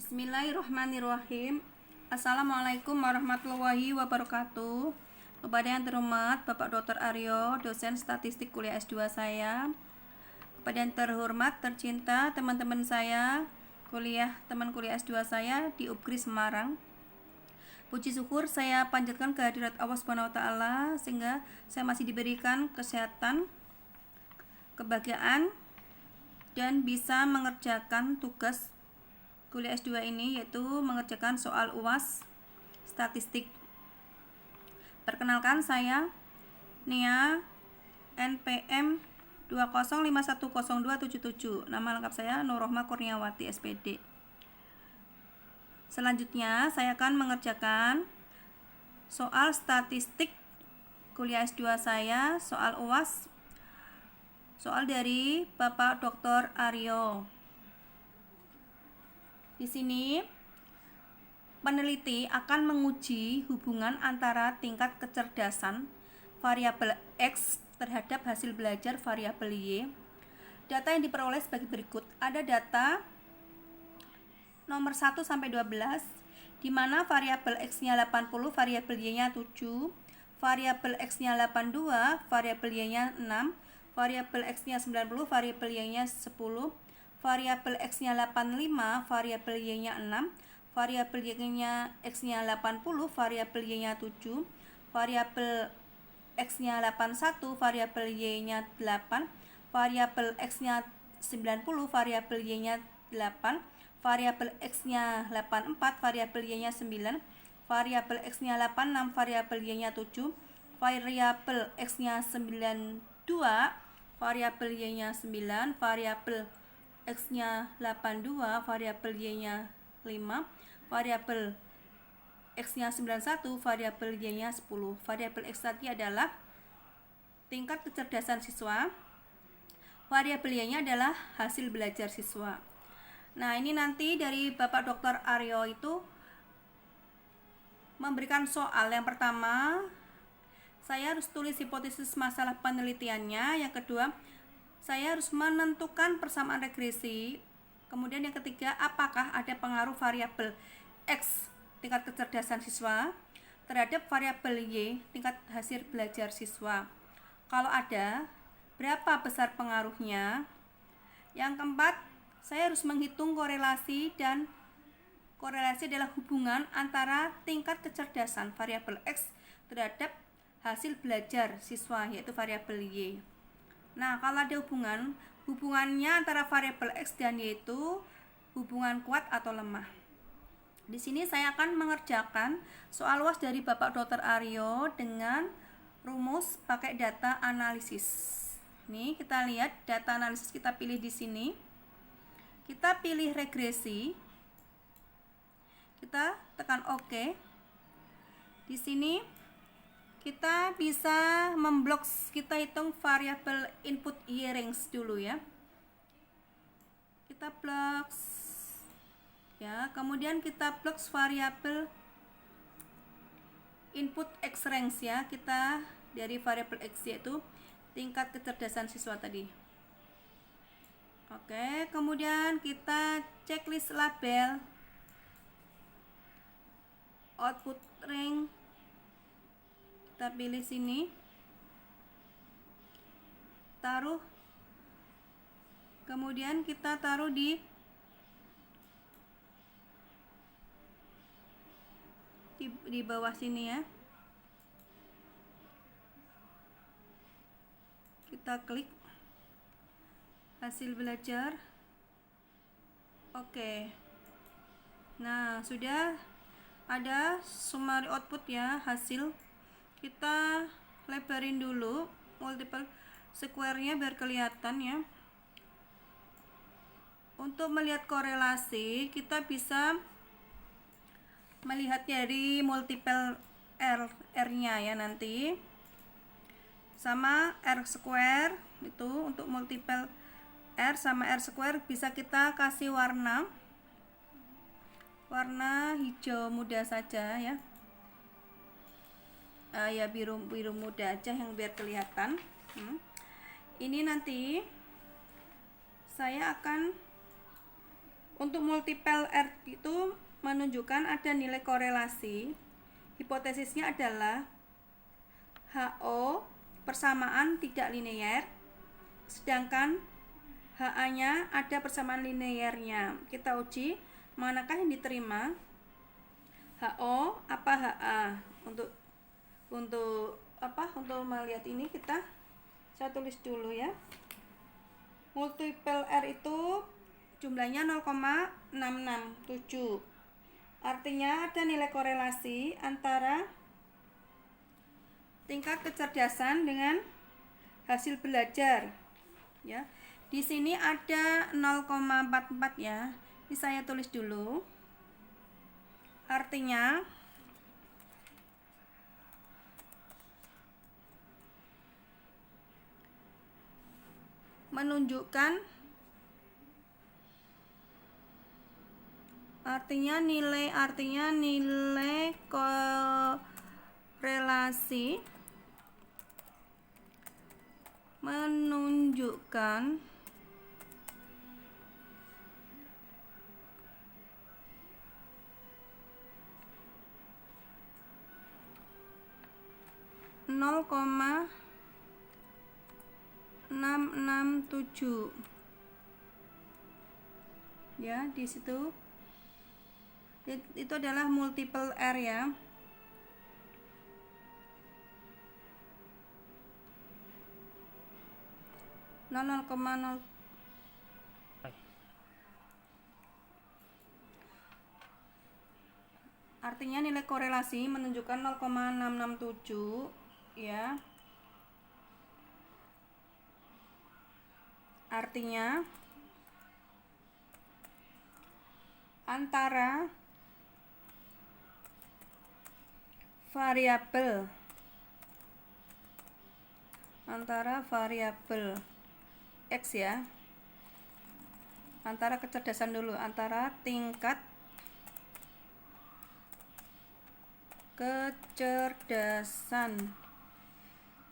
Bismillahirrahmanirrahim. Assalamualaikum warahmatullahi wabarakatuh. Kepada yang terhormat Bapak Dr. Aryo, dosen statistik kuliah S2 saya. Kepada yang terhormat, tercinta teman-teman saya, teman kuliah S2 saya di UPGRI Semarang. Puji syukur saya panjatkan kehadirat Allah Subhanahu wa taala sehingga saya masih diberikan kesehatan, kebahagiaan, dan bisa mengerjakan tugas kuliah S2 ini, yaitu mengerjakan soal UAS statistik. Perkenalkan, saya Nia, NPM 205100277. Nama lengkap saya Nurrohma Kurniawati SPD. Selanjutnya saya akan mengerjakan soal statistik kuliah S2 saya, soal UAS, soal dari Bapak Dr. Aryo. Di sini peneliti akan menguji hubungan antara tingkat kecerdasan variabel X terhadap hasil belajar variabel Y. Data yang diperoleh sebagai berikut. Ada data nomor 1 sampai 12 di mana variabel X-nya 80, variabel Y-nya 7, variabel X-nya 82, variabel Y-nya 6, variabel X-nya 90, variabel Y-nya 10, variabel X-nya 85, variabel Y-nya 6, variabel Y-nya X-nya 80, variabel Y-nya 7, variabel X-nya 81, variabel Y-nya 8, variabel X-nya 90, variabel Y-nya 8, variabel X-nya 84, variabel Y-nya 9, variabel X-nya 86, variabel Y-nya 7, variabel X-nya 92, variabel Y-nya 9, variabel X-nya 82, variabel Y-nya 5, variabel X-nya 91, variabel Y-nya 10. Variabel X tadi adalah tingkat kecerdasan siswa, variabel Y-nya adalah hasil belajar siswa. Nah, ini nanti dari Bapak Dr. Aryo itu memberikan soal. Yang pertama, saya harus tulis hipotesis masalah penelitiannya. Yang kedua, saya harus menentukan persamaan regresi. Kemudian yang ketiga, apakah ada pengaruh variabel X tingkat kecerdasan siswa terhadap variabel Y tingkat hasil belajar siswa. Kalau ada, berapa besar pengaruhnya? Yang keempat, saya harus menghitung korelasi, dan korelasi adalah hubungan antara tingkat kecerdasan variabel X terhadap hasil belajar siswa, yaitu variabel Y. Nah, kalau ada hubungannya antara variabel X dan Y itu hubungan kuat atau lemah. Di sini saya akan mengerjakan soal UAS dari Bapak Dr. Aryo dengan rumus pakai data analisis. Nih, kita lihat data analisis, kita pilih di sini. Kita pilih regresi. Kita tekan OK. Di sini kita bisa memblok, kita hitung variabel input Y range dulu ya. Kita blok ya, kemudian kita blok variabel input X range ya. Kita dari variabel X yaitu tingkat kecerdasan siswa tadi. Oke, kemudian kita checklist label output range. Kita pilih sini, taruh, kemudian kita taruh di bawah sini ya. Kita klik hasil belajar. Oke. Nah, sudah ada summary output ya, hasil. Kita lebarin dulu multiple square-nya biar kelihatan ya. Untuk melihat korelasi, kita bisa melihat dari multiple R-nya ya nanti. Sama R square, itu untuk multiple R sama R square bisa kita kasih warna hijau muda saja ya. Ya biru muda aja yang biar kelihatan. Ini nanti saya akan Untuk multiple R itu menunjukkan ada nilai korelasi. Hipotesisnya adalah HO persamaan tidak linear, sedangkan HA-nya ada persamaan linearnya. Kita uji manakah yang diterima, HO apa HA. Untuk melihat ini saya tulis dulu ya. Multiple R itu jumlahnya 0,667. Artinya ada nilai korelasi antara tingkat kecerdasan dengan hasil belajar. Ya. Di sini ada 0,44 ya. Ini saya tulis dulu. Artinya menunjukkan nilai korelasi menunjukkan nol koma 667 ya. Di situ itu adalah multiple R ya. Artinya nilai korelasi menunjukkan 0,667 ya. Artinya antara variabel X ya, antara kecerdasan dulu, antara tingkat kecerdasan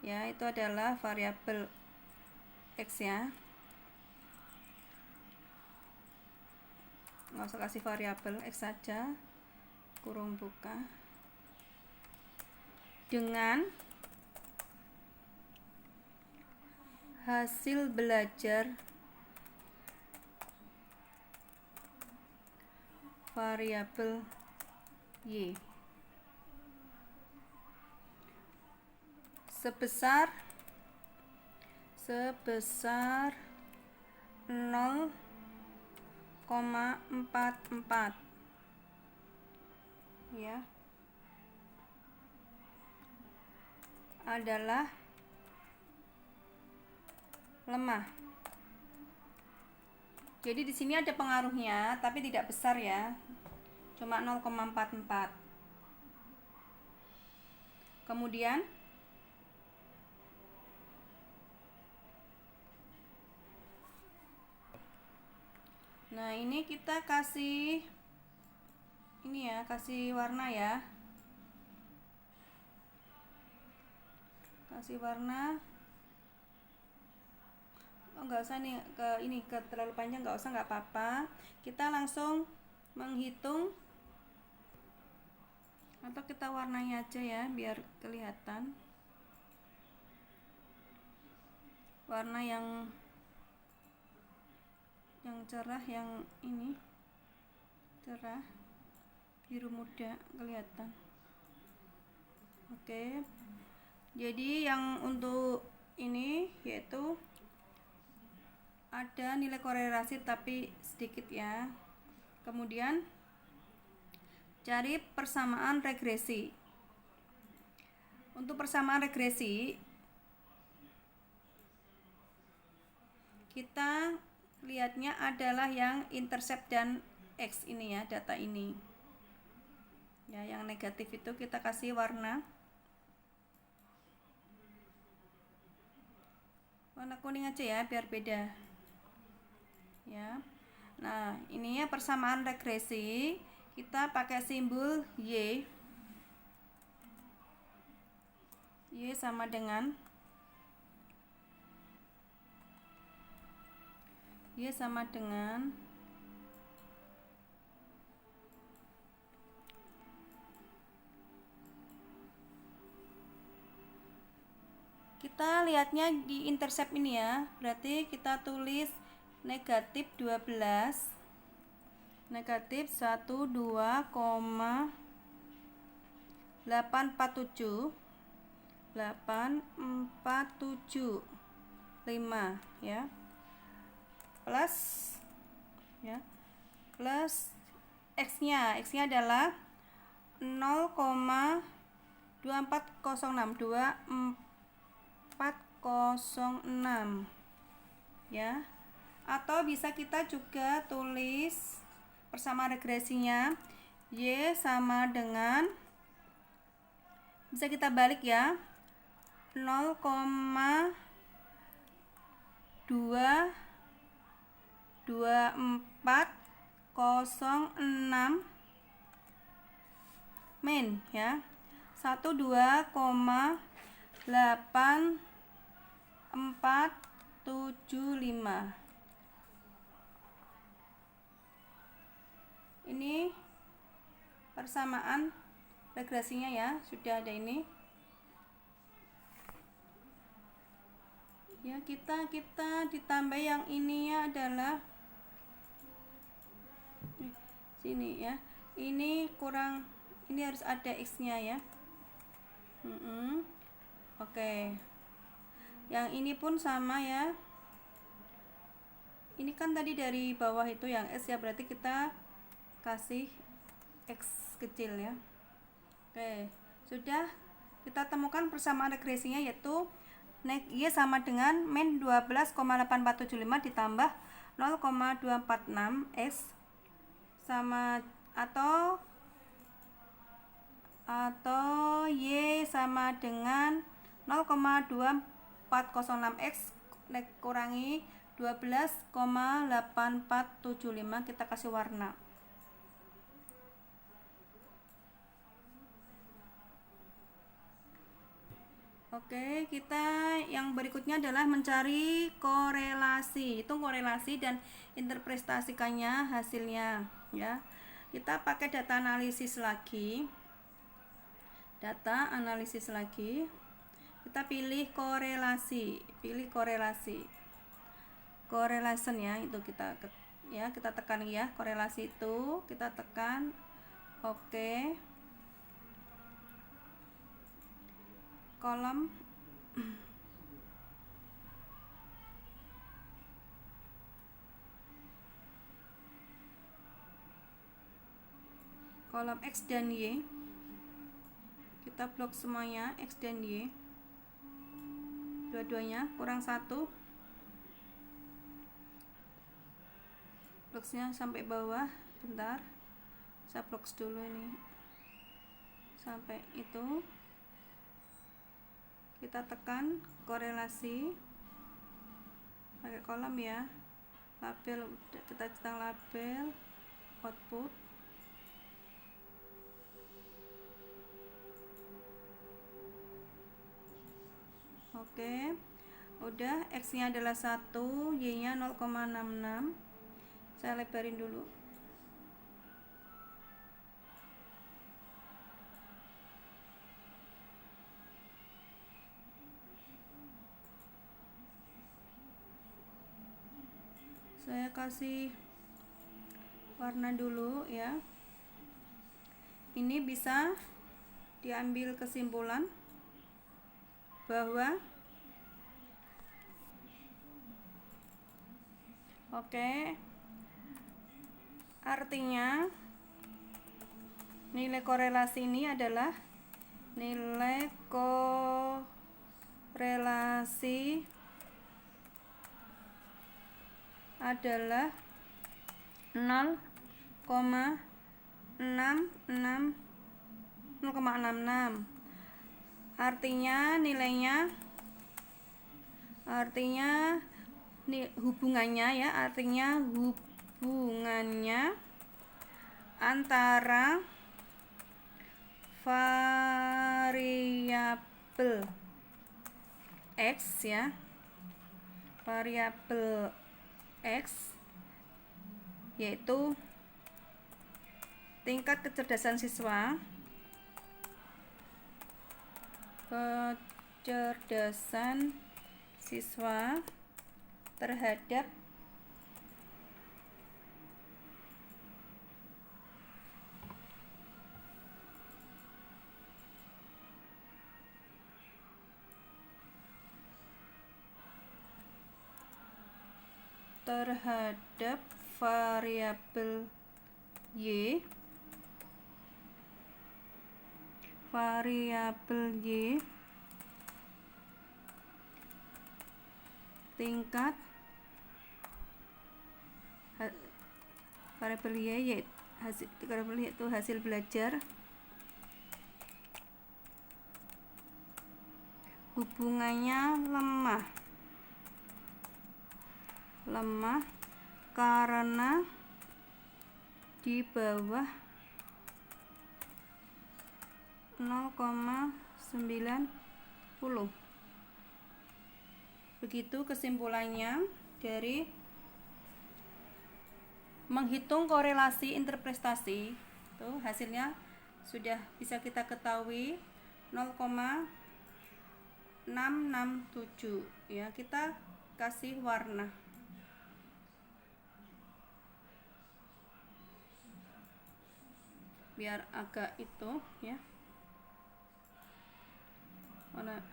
ya, itu adalah variabel X ya. Nggak usah kasih variabel X saja, kurung buka, dengan hasil belajar variabel Y sebesar 0,44 ya, adalah lemah. Jadi di sini ada pengaruhnya tapi tidak besar ya, cuma 0,44. Kemudian nah ini kita kasih ini ya, kasih warna ya, kasih warna. Nggak usah nih ke terlalu panjang, nggak usah, nggak apa-apa. Kita langsung menghitung atau kita warnai aja ya biar kelihatan warna yang cerah, yang ini cerah biru muda kelihatan. Oke, jadi yang untuk ini yaitu ada nilai korelasi tapi sedikit ya. Kemudian cari persamaan regresi. Untuk persamaan regresi kita lihatnya adalah yang intercept dan X ini ya, data ini ya. Yang negatif itu kita kasih warna kuning aja ya biar beda ya. Nah ini ya persamaan regresi, kita pakai simbol Y sama dengan kita lihatnya di intercept ini ya, berarti kita tulis negatif 12, negatif 12,847 5 ya, plus ya, plus x-nya adalah 0,24062 ya, atau bisa kita juga tulis persamaan regresinya y sama dengan, bisa kita balik ya, 0,22406 min ya, 12,8475. Ini persamaan regresinya ya, sudah ada ini ya. Kita ditambah yang ininya adalah sini ya, ini kurang, ini harus ada x-nya ya. Oke, yang ini pun sama ya, ini kan tadi dari bawah itu yang s ya, berarti kita kasih x kecil ya. Oke, sudah kita temukan persamaan regresinya, yaitu y sama dengan min 12,8475 ditambah 0,246 x sama atau y sama dengan 0,2406 x kurangi 12,8475, kita kasih warna. Oke, kita yang berikutnya adalah mencari korelasi. Itu korelasi dan interpretasikannya hasilnya ya. Kita pakai data analisis lagi. Kita pilih korelasi, correlation ya, itu kita tekan ya, korelasi itu kita tekan. Oke. Kolom X dan Y, kita blok semuanya, X dan Y dua-duanya, kurang 1, bloksnya sampai bawah. Bentar, saya blok dulu ini sampai itu. Kita tekan korelasi pakai kolom ya, label udah kita centang, label output. Oke, udah, x nya adalah 1, y nya 0,66. Saya lebarin dulu. Saya kasih warna dulu ya. Ini bisa diambil kesimpulan bahwa artinya nilai korelasi ini adalah nilai korelasi adalah 0,66. Artinya nilainya, hubungannya ya, artinya hubungannya antara variabel x ya, variabel x yaitu tingkat kecerdasan siswa, kecerdasan siswa terhadap variabel y tingkat variabel y yaitu hasil belajar, hubungannya lemah karena di bawah 0,90. Begitu kesimpulannya dari menghitung korelasi interpretasi. Tuh hasilnya sudah bisa kita ketahui 0,667 ya. Kita kasih warna. Biar agak itu ya. Warna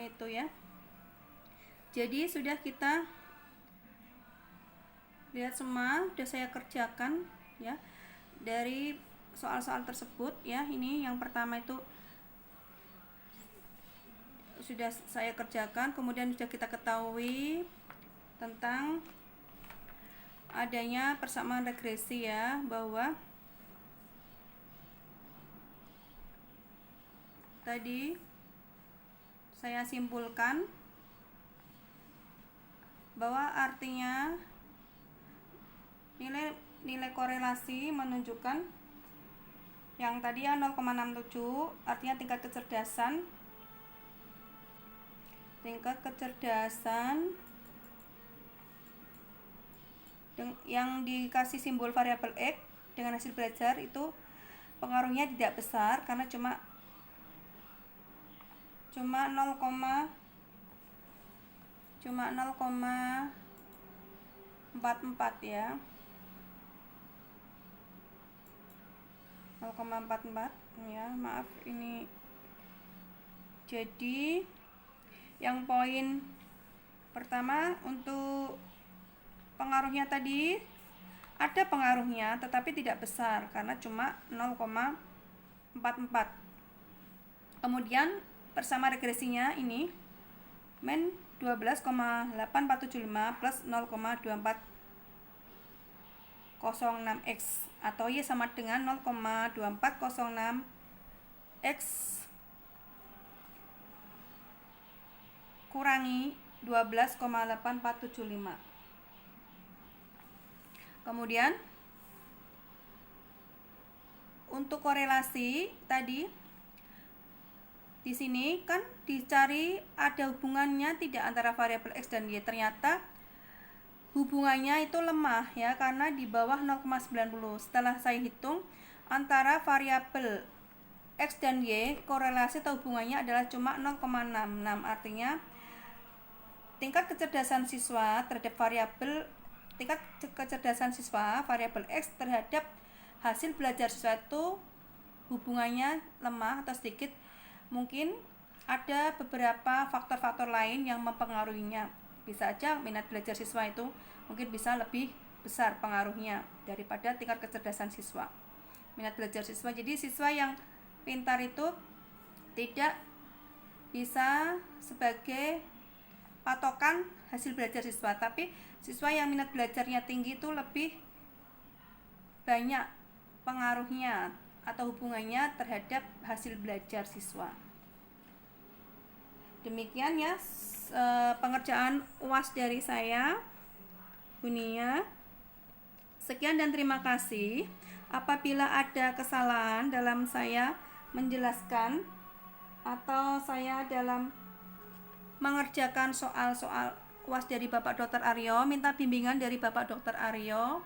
itu ya. Jadi sudah kita lihat semua, sudah saya kerjakan ya dari soal-soal tersebut ya. Ini yang pertama itu sudah saya kerjakan, kemudian sudah kita ketahui tentang adanya persamaan regresi ya, bahwa tadi saya simpulkan bahwa artinya nilai korelasi menunjukkan yang tadi ya 0,67, artinya tingkat kecerdasan yang dikasih simbol variabel X dengan hasil belajar itu pengaruhnya tidak besar karena cuma 0,44 ya, 0,44 ya, maaf ini. Jadi yang poin pertama untuk pengaruhnya tadi ada pengaruhnya tetapi tidak besar karena cuma 0,44. Kemudian bersama regresinya ini min 12,8475 plus 0,2406x atau Y sama dengan 0,2406x kurangi 12,8475. Kemudian untuk korelasi tadi di sini kan dicari ada hubungannya tidak antara variabel X dan Y. Ternyata hubungannya itu lemah ya karena di bawah 0,90. Setelah saya hitung antara variabel X dan Y, korelasi atau hubungannya adalah cuma 0,66. Artinya tingkat kecerdasan siswa terhadap variabel X terhadap hasil belajar siswa itu hubungannya lemah atau sedikit. Mungkin ada beberapa faktor-faktor lain yang mempengaruhinya. Bisa aja minat belajar siswa itu mungkin bisa lebih besar pengaruhnya daripada tingkat kecerdasan siswa. Minat belajar siswa, jadi siswa yang pintar itu tidak bisa sebagai patokan hasil belajar siswa, tapi siswa yang minat belajarnya tinggi itu lebih banyak pengaruhnya atau hubungannya terhadap hasil belajar siswa. Demikian ya pengerjaan UAS dari saya, Bunia. Sekian dan terima kasih. Apabila ada kesalahan dalam saya menjelaskan atau saya dalam mengerjakan soal-soal UAS dari Bapak Dr. Aryo, minta bimbingan dari Bapak Dr. Aryo,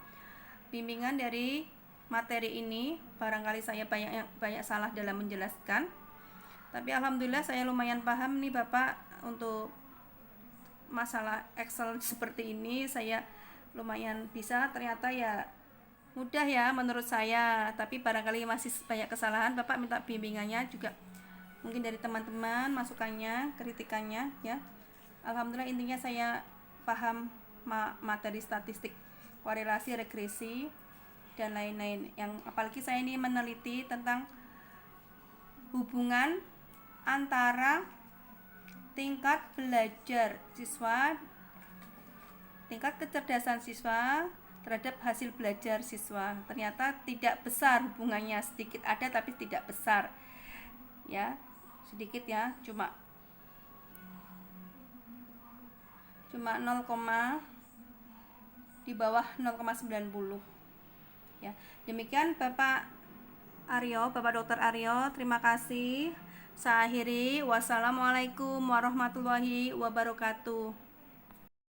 bimbingan dari materi ini. Barangkali saya banyak salah dalam menjelaskan. Tapi alhamdulillah saya lumayan paham nih Bapak untuk masalah Excel seperti ini. Saya lumayan bisa, ternyata ya mudah ya menurut saya, tapi barangkali masih banyak kesalahan. Bapak minta bimbingannya juga mungkin dari teman-teman, masukannya, kritikannya ya. Alhamdulillah intinya saya paham materi statistik, korelasi, regresi dan lain-lain. Yang apalagi saya ini meneliti tentang hubungan antara tingkat belajar siswa, tingkat kecerdasan siswa terhadap hasil belajar siswa. Ternyata tidak besar hubungannya, sedikit ada tapi tidak besar ya, sedikit ya, cuma 0, di bawah 0,90 ya. Demikian Bapak Aryo, Bapak Dr. Aryo, terima kasih. Saya akhiri, wassalamualaikum warahmatullahi wabarakatuh.